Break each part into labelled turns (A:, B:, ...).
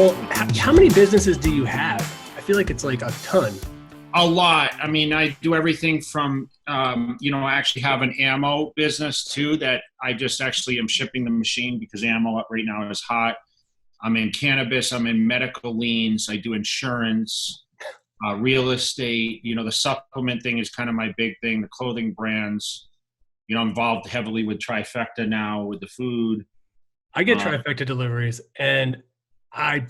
A: Well, how many businesses do you have? I feel like it's like a ton.
B: A lot. I mean, I do everything from, I actually have an ammo business too that I just actually am shipping the machine because ammo up right now is hot. I'm in cannabis. I'm in medical liens. I do insurance, real estate. The supplement thing is kind of my big thing, the clothing brands. I'm involved heavily with Trifecta now with the food.
A: I get Trifecta deliveries and I'm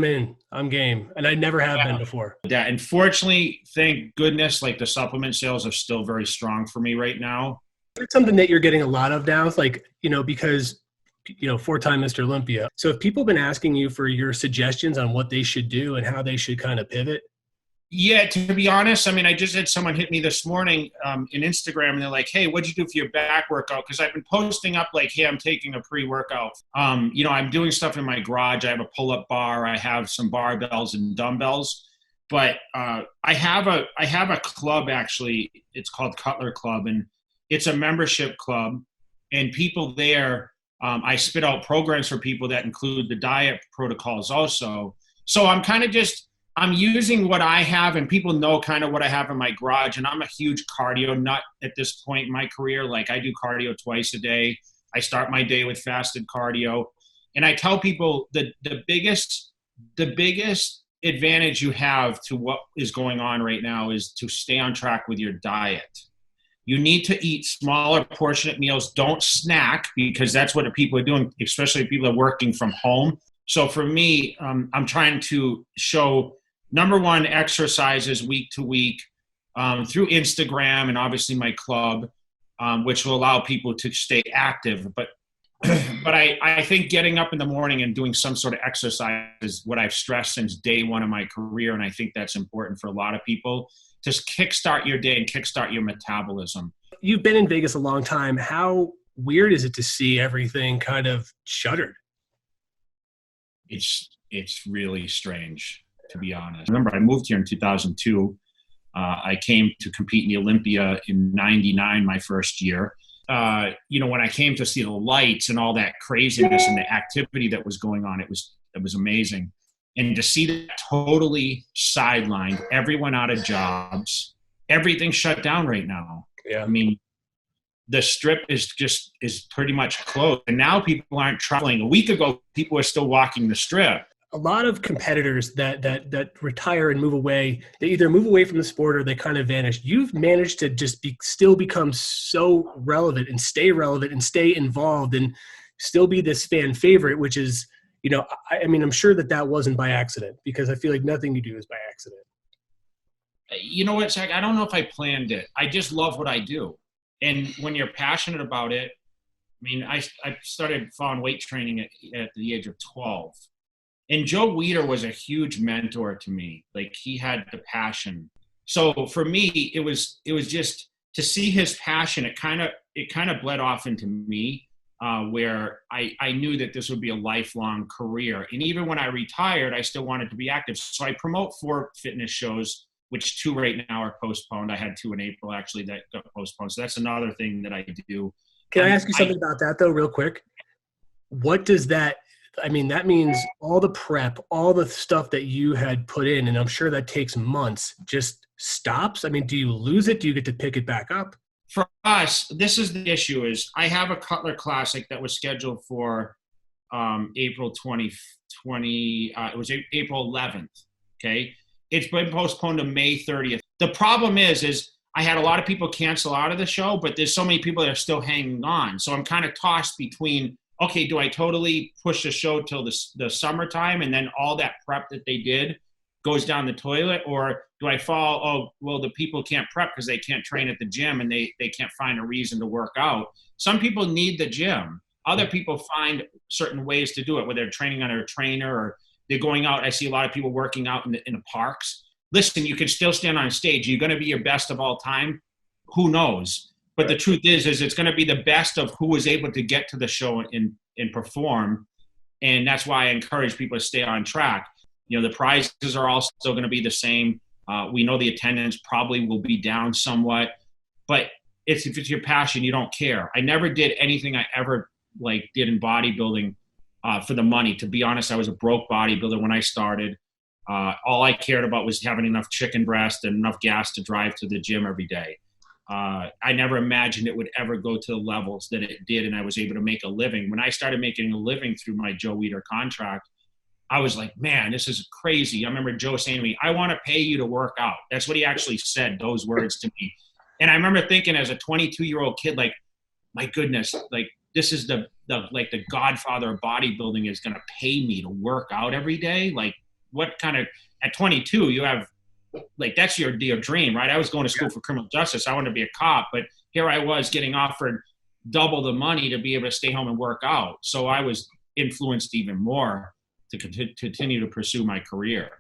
A: in. I'm game. And I never have been before.
B: Yeah, unfortunately, thank goodness, like the supplement sales are still very strong for me right now.
A: It's something that you're getting a lot of now. It's like, because, four-time Mr. Olympia. So if people have been asking you for your suggestions on what they should do and how they should kind of pivot.
B: Yeah, to be honest, I mean, I just had someone hit me this morning in Instagram, and they're like, hey, what'd you do for your back workout? Because I've been posting up like, hey, I'm taking a pre-workout. I'm doing stuff in my garage. I have a pull-up bar. I have some barbells and dumbbells. But I have a club, actually. It's called Cutler Club, and it's a membership club. And people there, I spit out programs for people that include the diet protocols also. So I'm using what I have, and people know kind of what I have in my garage. And I'm a huge cardio nut at this point in my career. Like, I do cardio twice a day. I start my day with fasted cardio. And I tell people that the biggest advantage you have to what is going on right now is to stay on track with your diet. You need to eat smaller portionate meals. Don't snack, because that's what people are doing, especially if people are working from home. So for me, I'm trying to show, number one, exercises week to week through Instagram and obviously my club, which will allow people to stay active. But I think getting up in the morning and doing some sort of exercise is what I've stressed since day one of my career. And I think that's important for a lot of people. Just kickstart your day and kickstart your metabolism.
A: You've been in Vegas a long time. How weird is it to see everything kind of shuttered?
B: It's really strange, to be honest. Remember, I moved here in 2002. I came to compete in the Olympia in 99, my first year. When I came to see the lights and all that craziness and the activity that was going on, it was amazing. And to see that totally sidelined, everyone out of jobs, everything shut down right now.
A: Yeah.
B: I mean, the strip is pretty much closed. And now people aren't traveling. A week ago, people were still walking the strip.
A: A lot of competitors that retire and move away, they either move away from the sport or they kind of vanish. You've managed to just still become so relevant and stay involved and still be this fan favorite, which is, I'm sure that wasn't by accident, because I feel like nothing you do is by accident.
B: You know what, Zach? I don't know if I planned it. I just love what I do. And when you're passionate about it, I mean, I started following weight training at the age of 12. And Joe Weider was a huge mentor to me. Like, he had the passion. So for me, it was just to see his passion. It kind of bled off into me, where I knew that this would be a lifelong career. And even when I retired, I still wanted to be active. So I promote 4 fitness shows, which 2 right now are postponed. I had 2 in April, actually, that got postponed. So that's another thing that I do.
A: Can I ask you something about that, though, real quick? What does that – I mean, that means all the prep, all the stuff that you had put in, and I'm sure that takes months, just stops? I mean, do you lose it? Do you get to pick it back up?
B: For us, this is the issue, is I have a Cutler Classic that was scheduled for April 2020. It was April 11th, okay? It's been postponed to May 30th. The problem is I had a lot of people cancel out of the show, but there's so many people that are still hanging on. So I'm kind of tossed between, okay, do I totally push the show till the summertime and then all that prep that they did goes down the toilet? Or do I the people can't prep because they can't train at the gym and they can't find a reason to work out. Some people need the gym. Other people find certain ways to do it, whether they're training under a trainer or they're going out. I see a lot of people working out in the parks. Listen, you can still stand on stage. You're going to be your best of all time. Who knows? But the truth is it's going to be the best of who was able to get to the show and perform. And that's why I encourage people to stay on track. The prizes are all still going to be the same. We know the attendance probably will be down somewhat. But if it's your passion, you don't care. I never did anything I ever did in bodybuilding for the money. To be honest, I was a broke bodybuilder when I started. All I cared about was having enough chicken breast and enough gas to drive to the gym every day. I never imagined it would ever go to the levels that it did, and I was able to make a living. When I started making a living through my Joe Weider contract, I was like, man, this is crazy. I remember Joe saying to me, I want to pay you to work out. That's what he actually said, those words to me. And I remember thinking as a 22-year-old kid, like, my goodness, like, this is the godfather of bodybuilding is going to pay me to work out every day. Like, what kind of, at 22, you have, like, that's your dream, right? I was going to school for criminal justice. I wanted to be a cop, but here I was getting offered double the money to be able to stay home and work out. So I was influenced even more to continue to pursue my career.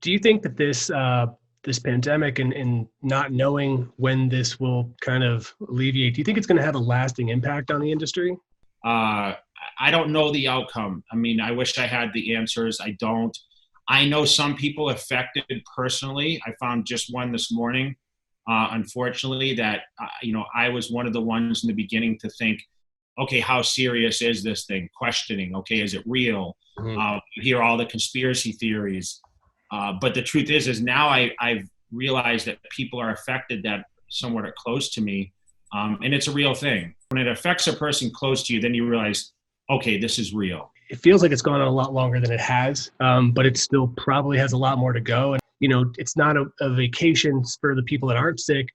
A: Do you think that this pandemic and not knowing when this will kind of alleviate, do you think it's going to have a lasting impact on the industry?
B: I don't know the outcome. I mean, I wish I had the answers. I don't. I know some people affected personally. I found just one this morning, unfortunately, that, I was one of the ones in the beginning to think, okay, how serious is this thing? Questioning, okay, is it real?
A: Mm-hmm.
B: You hear all the conspiracy theories. But the truth is now I've realized that people are affected that somewhat are close to me. And it's a real thing. When it affects a person close to you, then you realize, okay, this is real.
A: It feels like it's gone on a lot longer than it has, but it still probably has a lot more to go. And, it's not a vacation for the people that aren't sick.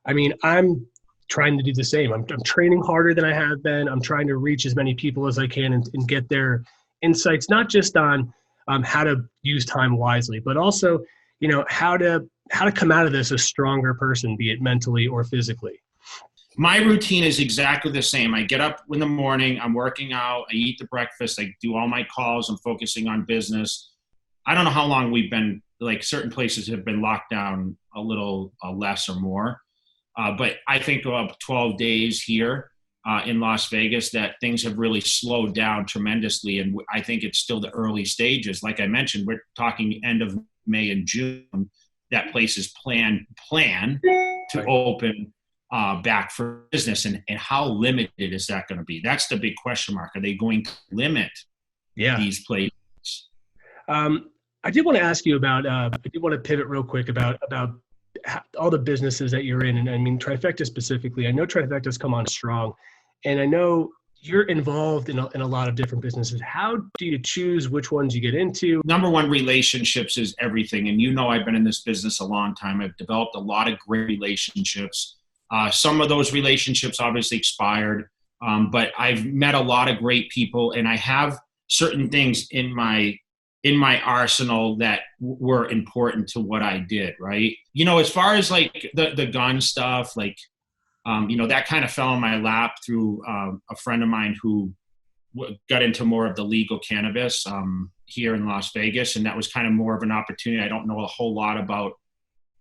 A: I mean, I'm trying to do the same. I'm training harder than I have been. I'm trying to reach as many people as I can and get their insights, not just on how to use time wisely, but also, how to come out of this a stronger person, be it mentally or physically.
B: My routine is exactly the same. I get up in the morning, I'm working out, I eat the breakfast, I do all my calls, I'm focusing on business. I don't know how long we've been, like, certain places have been locked down a little less or more. But I think of 12 days here in Las Vegas that things have really slowed down tremendously. And I think it's still the early stages. Like I mentioned, we're talking end of May and June, that places plan to open back for business. And how limited is that going to be? That's the big question mark. Are they going to limit these places?
A: I did want to ask you about, I did want to pivot real quick about all the businesses that you're in. And I mean, Trifecta specifically. I know Trifecta's come on strong, and I know you're involved in a lot of different businesses. How do you choose which ones you get into?
B: Number one, relationships is everything. And I've been in this business a long time. I've developed a lot of great relationships. Some of those relationships obviously expired, but I've met a lot of great people, and I have certain things in my arsenal that were important to what I did, right? As far as like the gun stuff, like, that kind of fell in my lap through a friend of mine who got into more of the legal cannabis here in Las Vegas. And that was kind of more of an opportunity. I don't know a whole lot about,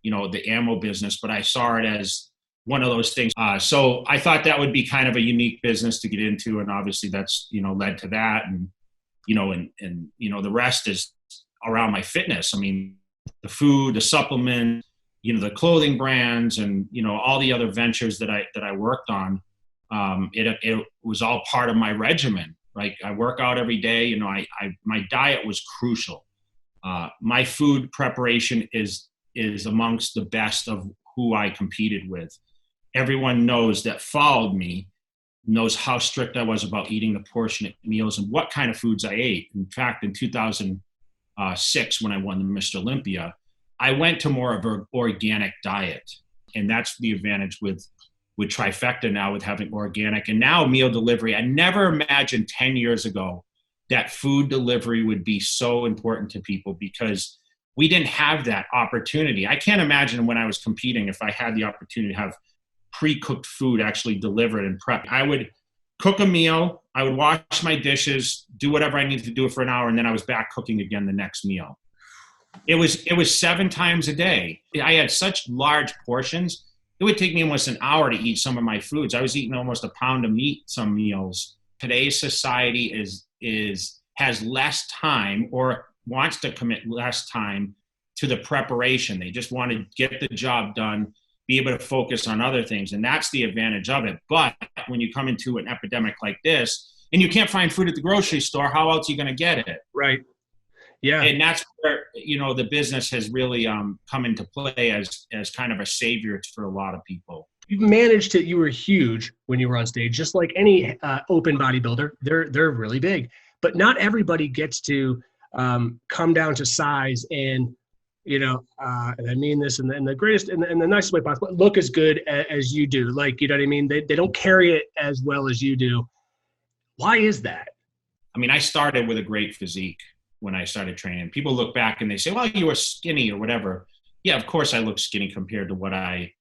B: the ammo business, but I saw it as one of those things. So I thought that would be kind of a unique business to get into. And obviously that's, led to that. And, the rest is around my fitness. I mean, the food, the supplement, the clothing brands, and, all the other ventures that I worked on, it was all part of my regimen. Like, I work out every day. My diet was crucial. My food preparation is amongst the best of who I competed with. Everyone that followed me knows how strict I was about eating the portionate meals and what kind of foods I ate. In fact, in 2006, when I won the Mr. Olympia, I went to more of an organic diet. And that's the advantage with Trifecta now, with having organic and now meal delivery. I never imagined 10 years ago that food delivery would be so important to people, because we didn't have that opportunity. I can't imagine when I was competing if I had the opportunity to have pre-cooked food actually delivered and prepped. I would cook a meal, I would wash my dishes, do whatever I needed to do for an hour, and then I was back cooking again the next meal. It was 7 times a day. I had such large portions. It would take me almost an hour to eat some of my foods. I was eating almost a pound of meat some meals. Today's society has less time, or wants to commit less time to the preparation. They just want to get the job done, be able to focus on other things. And that's the advantage of it. But when you come into an epidemic like this, and you can't find fruit at the grocery store. How else are you going to get it?
A: Right. Yeah.
B: And that's where, the business has really come into play as kind of a savior for a lot of people.
A: You were huge when you were on stage, just like any open bodybuilder. They're really big, but not everybody gets to come down to size and, and I mean this in the greatest, in the nicest way possible, look as good as you do. Like, you know what I mean? They don't carry it as well as you do. Why is that?
B: I mean, I started with a great physique when I started training. People look back and they say, well, you were skinny or whatever. Yeah, of course I look skinny compared to what I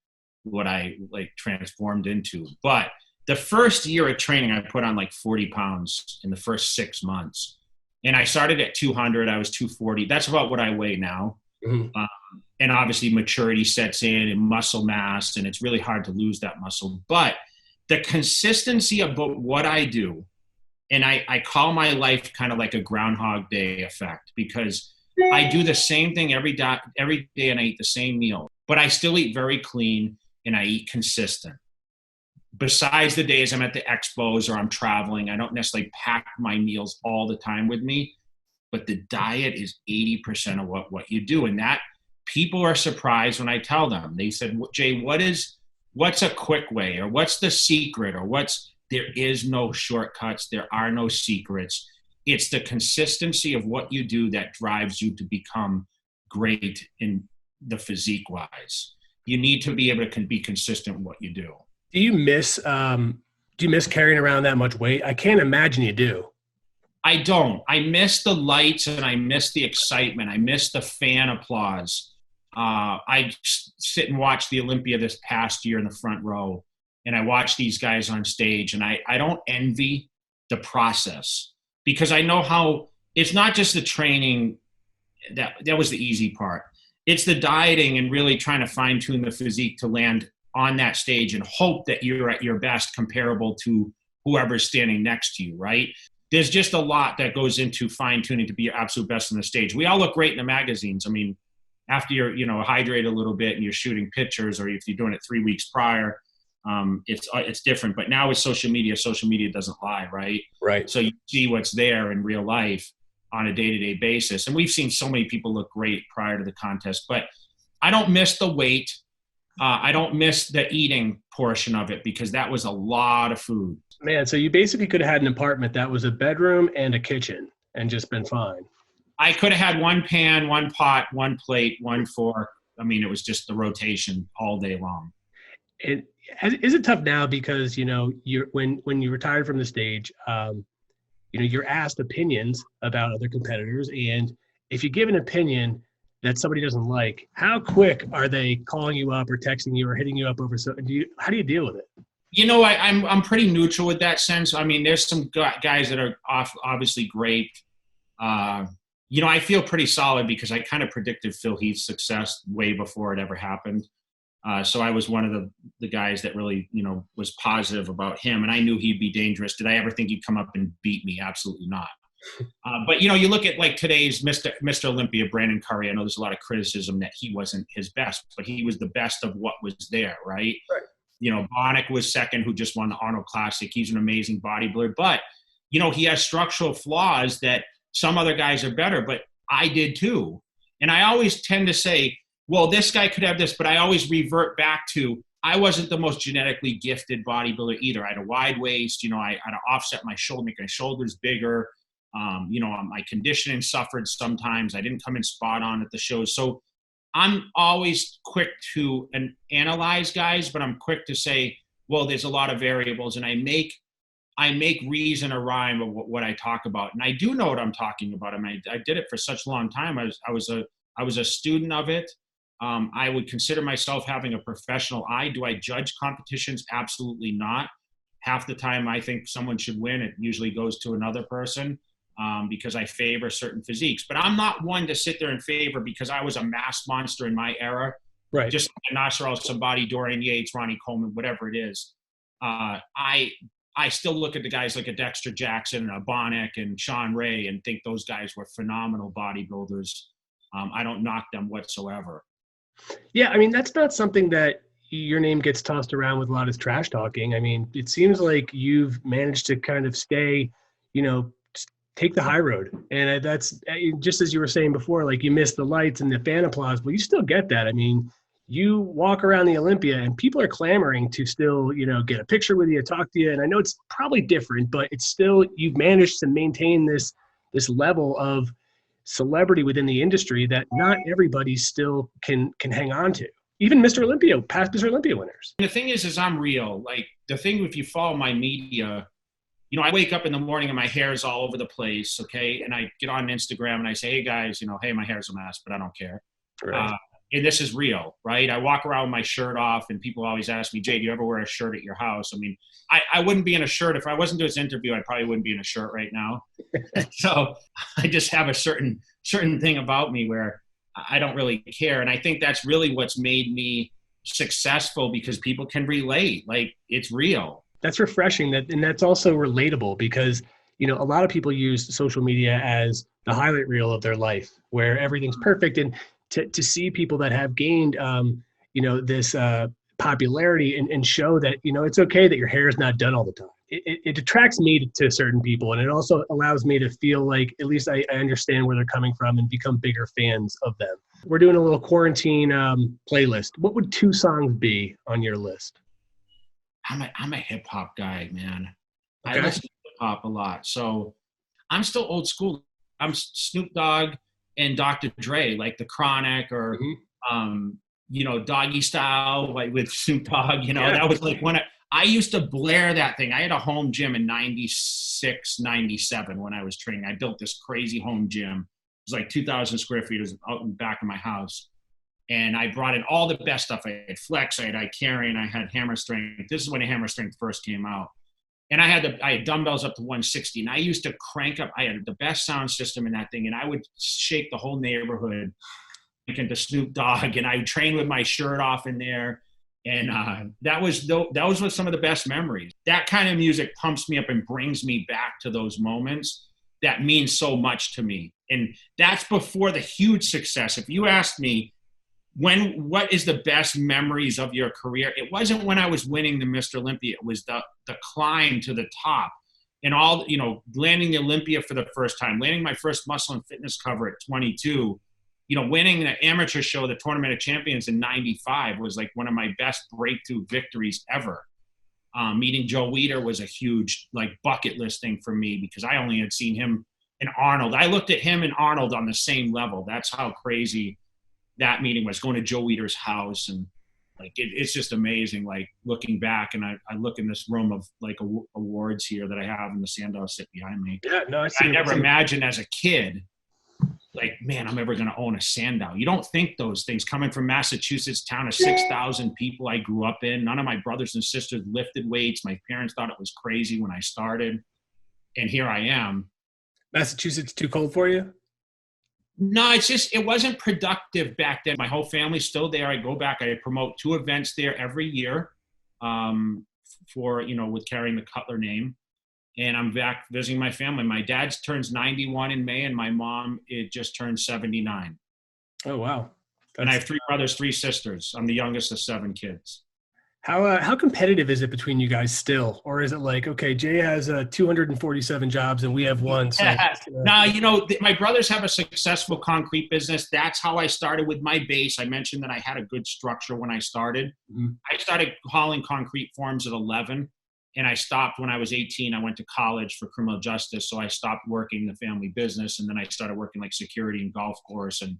B: like transformed into. But the first year of training, I put on like 40 pounds in the first 6 months. And I started at 200. I was 240. That's about what I weigh now. Mm-hmm. And obviously maturity sets in and muscle mass, and it's really hard to lose that muscle. But the consistency about what I do, and I call my life kind of like a Groundhog Day effect, because I do the same thing every day and I eat the same meal, but I still eat very clean and I eat consistent. Besides the days I'm at the expos or I'm traveling, I don't necessarily pack my meals all the time with me, but the diet is 80% of what you do. And that people are surprised when I tell them. They said, Jay, what's a quick way, or what's the secret, or there is no shortcuts. There are no secrets. It's the consistency of what you do that drives you to become great in the physique wise. You need to be able to be consistent with what you do.
A: Do you miss carrying around that much weight? I can't imagine you do.
B: I don't. I miss the lights and I miss the excitement. I miss the fan applause. I sit and watch the Olympia this past year in the front row, and I watch these guys on stage, and I don't envy the process, because I know how it's not just the training that was the easy part. It's the dieting and really trying to fine tune the physique to land on that stage and hope that you're at your best comparable to whoever's standing next to you, right? There's just a lot that goes into fine tuning to be your absolute best on the stage. We all look great in the magazines. I mean, after you're, hydrated a little bit and you're shooting pictures, or if you're doing it 3 weeks prior, it's different. But now with social media doesn't lie, right?
A: Right.
B: So you see what's there in real life on a day-to-day basis. And we've seen so many people look great prior to the contest, but I don't miss the weight. I don't miss the eating portion of it, because that was a lot of food.
A: Man, so you basically could have had an apartment that was a bedroom and a kitchen and just been fine.
B: I could have had one pan, one pot, one plate, one fork. I mean, it was just the rotation all day long.
A: Is it tough now because, when you retired from the stage, you're asked opinions about other competitors. And if you give an opinion that somebody doesn't like, how quick are they calling you up or texting you or hitting you up over? How do you deal with it?
B: I'm pretty neutral with that sense. I mean, there's some guys that are obviously great. I feel pretty solid because I kind of predicted Phil Heath's success way before it ever happened. So I was one of the guys that really, was positive about him, and I knew he'd be dangerous. Did I ever think he'd come up and beat me? Absolutely not. But, you look at like today's Mr. Olympia, Brandon Curry. I know there's a lot of criticism that he wasn't his best, but he was the best of what was there, right?
A: Right.
B: Bonnick was second, who just won the Arnold Classic. He's an amazing bodybuilder, but, he has structural flaws that some other guys are better, but I did too. And I always tend to say, well, this guy could have this, but I always revert back to, I wasn't the most genetically gifted bodybuilder either. I had a wide waist, I had to offset my shoulder, make my shoulders bigger. My conditioning suffered sometimes. I didn't come in spot on at the shows. So I'm always quick to analyze guys, but I'm quick to say, well, there's a lot of variables, and I make reason or rhyme of what I talk about. And I do know what I'm talking about. I mean, I did it for such a long time. I was a student of it. I would consider myself having a professional eye. Do I judge competitions? Absolutely not. Half the time I think someone should win, it usually goes to another person because I favor certain physiques. But I'm not one to sit there and favor because I was a mass monster in my era.
A: Right.
B: Just like Nasser Al-Sabati, Dorian Yates, Ronnie Coleman, whatever it is. I still look at the guys like a Dexter Jackson, a Bonnick, and Sean Ray and think those guys were phenomenal bodybuilders. I don't knock them whatsoever.
A: Yeah, I mean, that's not something that your name gets tossed around with a lot of trash talking. I mean, it seems like you've managed to kind of stay, you know, take the high road. And that's just as you were saying before, like you missed the lights and the fan applause, but you still get that. I mean, you walk around the Olympia and people are clamoring to still, get a picture with you, talk to you. And I know it's probably different, but it's still, you've managed to maintain this level of celebrity within the industry that not everybody still can hang on to. Even Mr. Olympia, past Mr. Olympia winners.
B: And the thing is I'm real. Like the thing, if you follow my media, I wake up in the morning and my hair is all over the place. Okay. And I get on Instagram and I say, hey guys, hey, my hair's a mess, but I don't care.
A: Right.
B: And this is real, right? I walk around with my shirt off and people always ask me, Jay, do you ever wear a shirt at your house? I mean, I wouldn't be in a shirt. If I wasn't doing this interview, I probably wouldn't be in a shirt right now. So I just have a certain thing about me where I don't really care. And I think that's really what's made me successful, because people can relate. Like, it's real.
A: That's refreshing, and that's also relatable, because a lot of people use social media as the highlight reel of their life where everything's perfect. And to see people that have gained this popularity and show that it's okay that your hair is not done all the time, it attracts me to certain people, and it also allows me to feel like at least I understand where they're coming from and become bigger fans of them. We're doing a little quarantine playlist. What would 2 songs be on your list?
B: I'm a hip hop guy, man.
A: Okay.
B: I listen to hip hop a lot. So I'm still old school. I'm Snoop Dogg and Dr. Dre, like The Chronic, or, Doggy Style, like with Snoop Dogg, that was like when I used to blare that thing. I had a home gym in 96, 97 when I was training. I built this crazy home gym. It was like 2,000 square feet. It was out in the back of my house. And I brought in all the best stuff. I had flex, I had carry, and I had hammer strength. This is when the hammer strength first came out. And I had dumbbells up to 160. And I used to crank up. I had the best sound system in that thing. And I would shake the whole neighborhood into Snoop Dogg. And I would train with my shirt off in there. And that was some of the best memories. That kind of music pumps me up and brings me back to those moments that mean so much to me. And that's before the huge success. If you asked me, what is the best memories of your career? It wasn't when I was winning the Mr. Olympia. It was the climb to the top, and all, landing the Olympia for the first time, landing my first muscle and fitness cover at 22, winning the amateur show, the Tournament of Champions in 95 was like one of my best breakthrough victories ever. Meeting Joe Weider was a huge bucket list thing for me, because I only had seen him and Arnold. I looked at him and Arnold on the same level. That's how crazy that meeting was, going to Joe Weider's house. And it's just amazing. Looking back, and I look in this room of awards here that I have, and the Sandow sit behind me.
A: Yeah, no,
B: I never imagined as a kid, man, I'm ever going to own a Sandow. You don't think those things. Coming from Massachusetts, town of 6,000 people I grew up in. None of my brothers and sisters lifted weights. My parents thought it was crazy when I started. And here I am.
A: Massachusetts too cold for you?
B: No, it wasn't productive back then. My whole family's still there. I go back, I promote 2 events there every year with carrying the Cutler name. And I'm back visiting my family. My dad turns 91 in May, and my mom, it just turned 79.
A: Oh, wow.
B: And I have 3 brothers, 3 sisters. I'm the youngest of 7 kids.
A: How competitive is it between you guys still? Or is it like, okay, Jay has 247 jobs and we have 1. So,
B: my brothers have a successful concrete business. That's how I started with my base. I mentioned that I had a good structure when I started. Mm-hmm. I started hauling concrete forms at 11, and I stopped when I was 18. I went to college for criminal justice, so I stopped working the family business, and then I started working security and golf course, and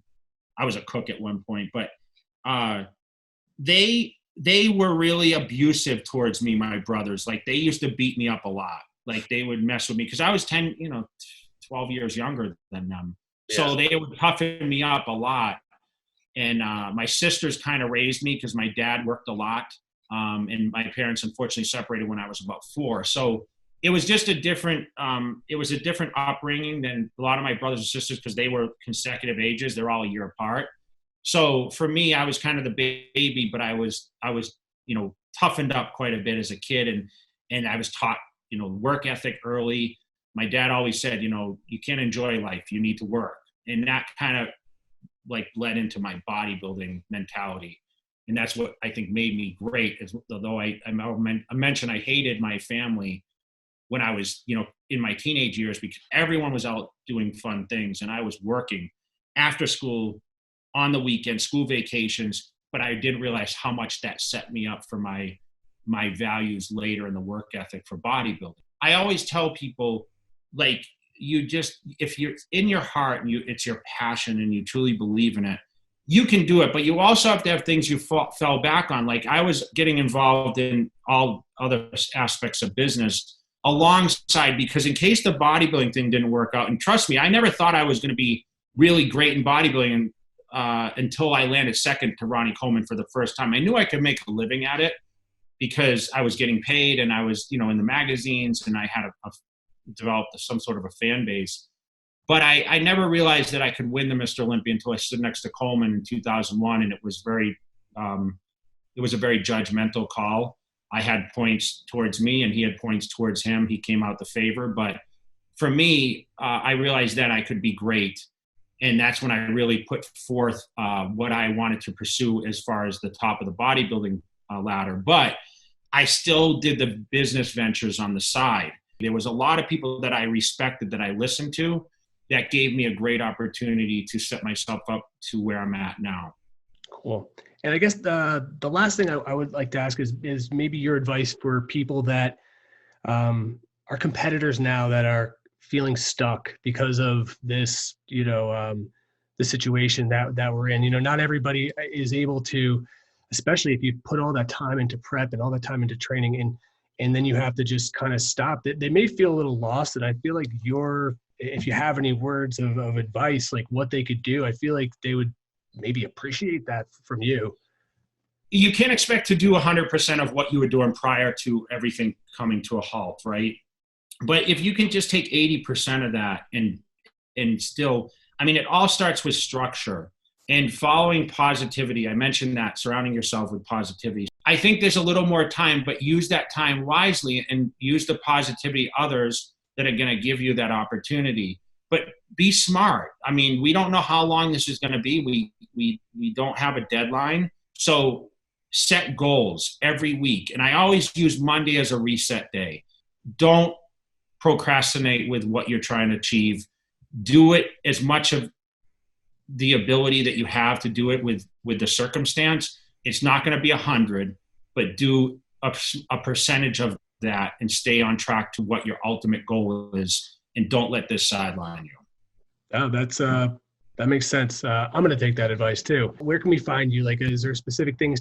B: I was a cook at one point. But they were really abusive towards me, my brothers. They used to beat me up a lot. They would mess with me because I was 12 years younger than them. Yeah. So they would toughen me up a lot. And my sisters kind of raised me because my dad worked a lot. And my parents unfortunately separated when I was about 4. So it was just a different upbringing than a lot of my brothers and sisters, because they were consecutive ages. They're all a year apart. So for me, I was kind of the baby, but I was toughened up quite a bit as a kid, and I was taught, work ethic early. My dad always said, you can't enjoy life, you need to work. And that kind of bled into my bodybuilding mentality. And that's what I think made me great. Although I mentioned I hated my family when I was, in my teenage years, because everyone was out doing fun things and I was working after school, on the weekend, school vacations, but I didn't realize how much that set me up for my values later in the work ethic for bodybuilding. I always tell people, like, if you're in your heart and it's your passion and you truly believe in it, you can do it, but you also have to have things you fell back on. Like, I was getting involved in all other aspects of business alongside, because in case the bodybuilding thing didn't work out, and trust me, I never thought I was going to be really great in bodybuilding until I landed second to Ronnie Coleman for the first time. I knew I could make a living at it because I was getting paid and I was, in the magazines, and I had developed some sort of a fan base. But I never realized that I could win the Mr. Olympia until I stood next to Coleman in 2001, and it was a very judgmental call. I had points towards me, and he had points towards him. He came out the favor, but for me, I realized that I could be great, and that's when I really put forth what I wanted to pursue as far as the top of the bodybuilding ladder. But I still did the business ventures on the side. There was a lot of people that I respected, that I listened to, that gave me a great opportunity to set myself up to where I'm at now.
A: Cool. And I guess the last thing I would like to ask is maybe your advice for people that are competitors now that are feeling stuck because of this, the situation that we're in. Not everybody is able to, especially if you put all that time into prep and all that time into training, and then you have to just kind of stop. They may feel a little lost, and I feel like if you have any words of advice, like what they could do, I feel like they would maybe appreciate that from you.
B: You can't expect to do 100% of what you were doing prior to everything coming to a halt, right? But if you can just take 80% of that and still, it all starts with structure and following positivity. I mentioned that, surrounding yourself with positivity. I think there's a little more time, but use that time wisely and use the positivity others that are going to give you that opportunity. But be smart. We don't know how long this is going to be. We don't have a deadline. So set goals every week. And I always use Monday as a reset day. Don't procrastinate with what you're trying to achieve. Do it as much of the ability that you have to do it with the circumstance. It's not going to be 100, but do a percentage of that and stay on track to what your ultimate goal is, and don't let this sideline you.
A: Oh, that makes sense. I'm going to take that advice too. Where can we find you? Like, is there specific things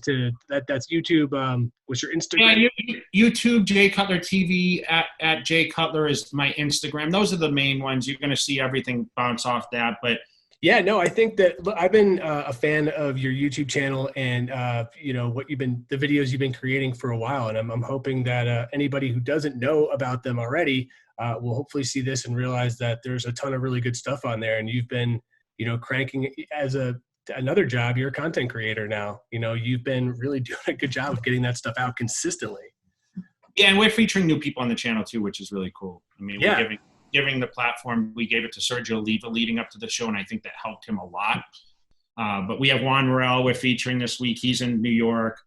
A: that's YouTube? What's your Instagram?
B: Yeah, YouTube, Jay Cutler TV, at Jay Cutler is my Instagram. Those are the main ones. You're going to see everything bounce off that. But
A: yeah, no, I think that I've been a fan of your YouTube channel and, the videos you've been creating for a while. And I'm hoping that anybody who doesn't know about them already will hopefully see this and realize that there's a ton of really good stuff on there. And you've been, cranking as another job. You're a content creator now. You've been really doing a good job of getting that stuff out consistently.
B: Yeah, and we're featuring new people on the channel too, which is really cool. We're giving the platform. We gave it to Sergio Oliva leading up to the show, and I think that helped him a lot. But we have Juan Morel we're featuring this week. He's in New York.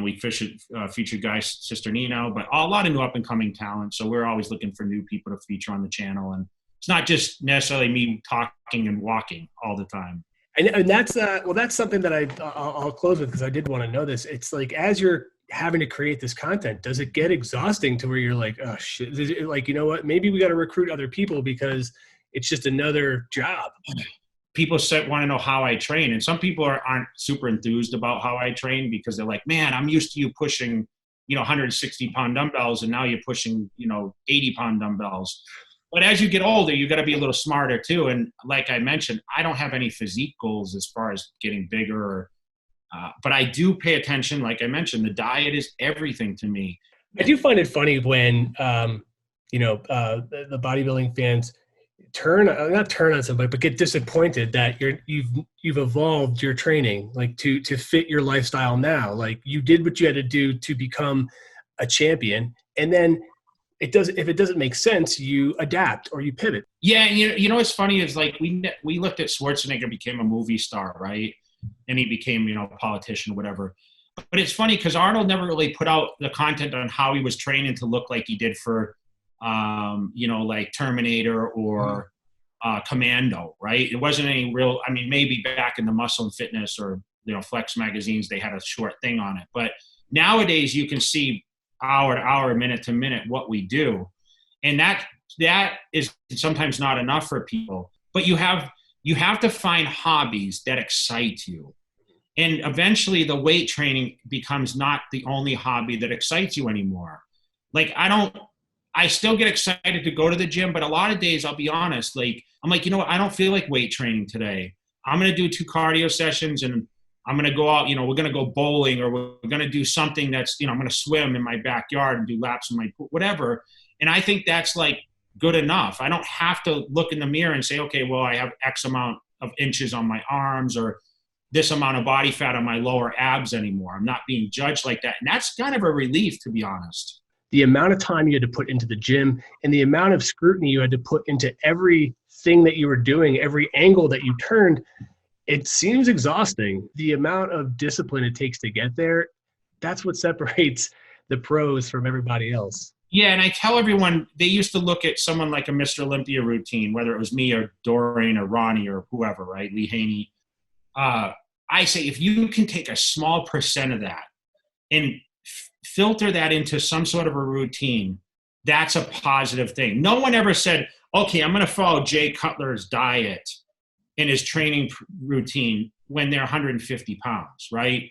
B: We featured Guy's sister Nino, but a lot of new up-and-coming talent. So we're always looking for new people to feature on the channel. And it's not just necessarily me talking and walking all the time.
A: And that's that's something that I'll close with, because I did want to know this. It's like, as you're having to create this content, does it get exhausting to where you're like, oh shit, is it like, what, maybe we got to recruit other people because it's just another job?
B: People want to know how I train, and some people aren't super enthused about how I train, because they're like, man, I'm used to you pushing 160-pound dumbbells, and now you're pushing 80-pound dumbbells. But as you get older, you got to be a little smarter too. And like I mentioned, I don't have any physique goals as far as getting bigger, but I do pay attention. Like I mentioned, the diet is everything to me.
A: I do find it funny when the bodybuilding fans not turn on somebody, but get disappointed that you've evolved your training, like to fit your lifestyle now. Like, you did what you had to do to become a champion, and then if it doesn't make sense, you adapt or you pivot.
B: Yeah, what's funny is, like, we looked at Schwarzenegger became a movie star, right? and he became, a politician or whatever. But it's funny because Arnold never really put out the content on how he was training to look like he did for, like Terminator or Commando, right? It wasn't any real, maybe back in the Muscle and Fitness or, Flex magazines, they had a short thing on it. But nowadays you can see hour to hour, minute to minute what we do. And that is sometimes not enough for people. But you have to find hobbies that excite you. And eventually the weight training becomes not the only hobby that excites you anymore. Like I still get excited to go to the gym, but a lot of days, I'll be honest, I'm like, I don't feel like weight training today. I'm going to do 2 cardio sessions and I'm going to go out, we're going to go bowling, or we're going to do something that's, I'm going to swim in my backyard and do laps in my pool, whatever. And I think that's good enough. I don't have to look in the mirror and say, okay, well, I have X amount of inches on my arms or this amount of body fat on my lower abs anymore. I'm not being judged like that. And that's kind of a relief, to be honest.
A: The amount of time you had to put into the gym and the amount of scrutiny you had to put into everything that you were doing, every angle that you turned, it seems exhausting. The amount of discipline it takes to get there, that's what separates the pros from everybody else.
B: Yeah, and I tell everyone, they used to look at someone like a Mr. Olympia routine, whether it was me or Dorian or Ronnie or whoever, right, Lee Haney. I say if you can take a small percent of that and filter that into some sort of a routine, that's a positive thing. No one ever said, okay, I'm going to follow Jay Cutler's diet and his training routine when they're 150 pounds, right?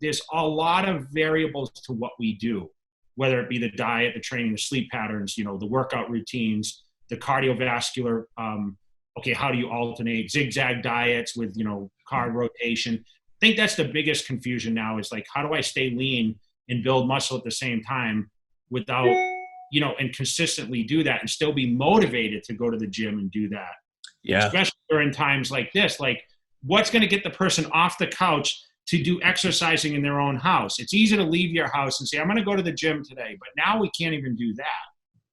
B: There's a lot of variables to what we do, whether it be the diet, the training, the sleep patterns, the workout routines, the cardiovascular, how do you alternate zigzag diets with, carb rotation? I think that's the biggest confusion now is how do I stay lean and build muscle at the same time without, and consistently do that and still be motivated to go to the gym and do that.
A: Yeah.
B: Especially during times like this, what's going to get the person off the couch to do exercising in their own house? It's easy to leave your house and say, I'm going to go to the gym today, but now we can't even do that.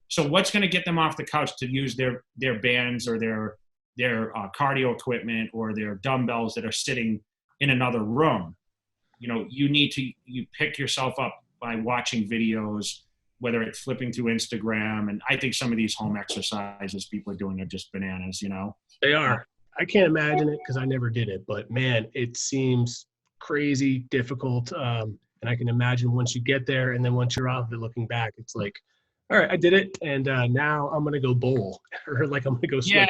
B: So what's going to get them off the couch to use their bands or their cardio equipment or their dumbbells that are sitting in another room? You pick yourself up by watching videos, whether it's flipping through Instagram. And I think some of these home exercises people are doing are just bananas,
A: They are. I can't imagine it because I never did it, but man, it seems crazy difficult. And I can imagine once you get there and then once you're off of it looking back, it's like, all right, I did it. And now I'm going to go bowl or I'm going to go swim.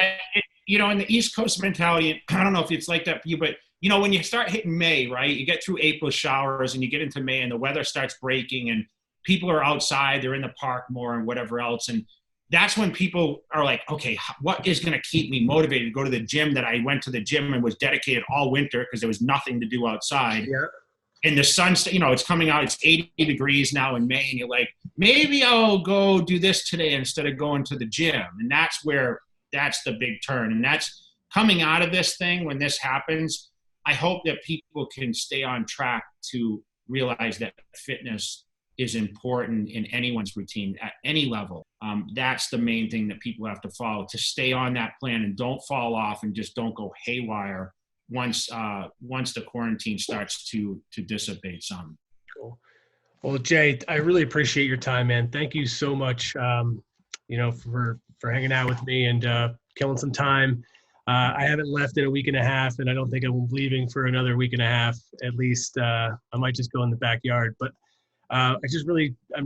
B: Yeah. In the East Coast mentality, I don't know if it's like that for you, but when you start hitting May, right, you get through April showers and you get into May and the weather starts breaking and people are outside, they're in the park more and whatever else. And that's when people are like, okay, what is going to keep me motivated to go to the gym that I went to the gym and was dedicated all winter because there was nothing to do outside. Yeah. And the sun's, it's coming out, it's 80 degrees now in May. And you're like, maybe I'll go do this today instead of going to the gym. And that's the big turn. And that's coming out of this thing. When this happens, I hope that people can stay on track to realize that fitness is important in anyone's routine at any level. That's the main thing that people have to follow to stay on that plan and don't fall off and just don't go haywire once the quarantine starts to dissipate some.
A: Cool. Well, Jay, I really appreciate your time, man. Thank you so much, for hanging out with me and killing some time. I haven't left in a week and a half, and I don't think I'm leaving for another week and a half. At least I might just go in the backyard. But I'm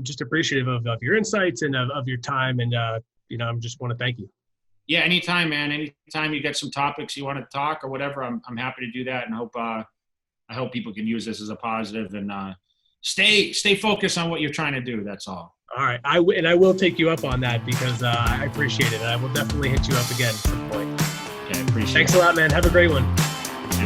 A: just appreciative of your insights and of your time. And, I just want to thank you.
B: Yeah, anytime, man. Anytime you get some topics you want to talk or whatever, I'm happy to do that. And I hope people can use this as a positive and stay focused on what you're trying to do. That's all.
A: All right. I will take you up on that because I appreciate it. I will definitely hit you up again at some point.
B: Okay, I appreciate it.
A: Thanks a lot, man. Have a great one.
B: Yeah,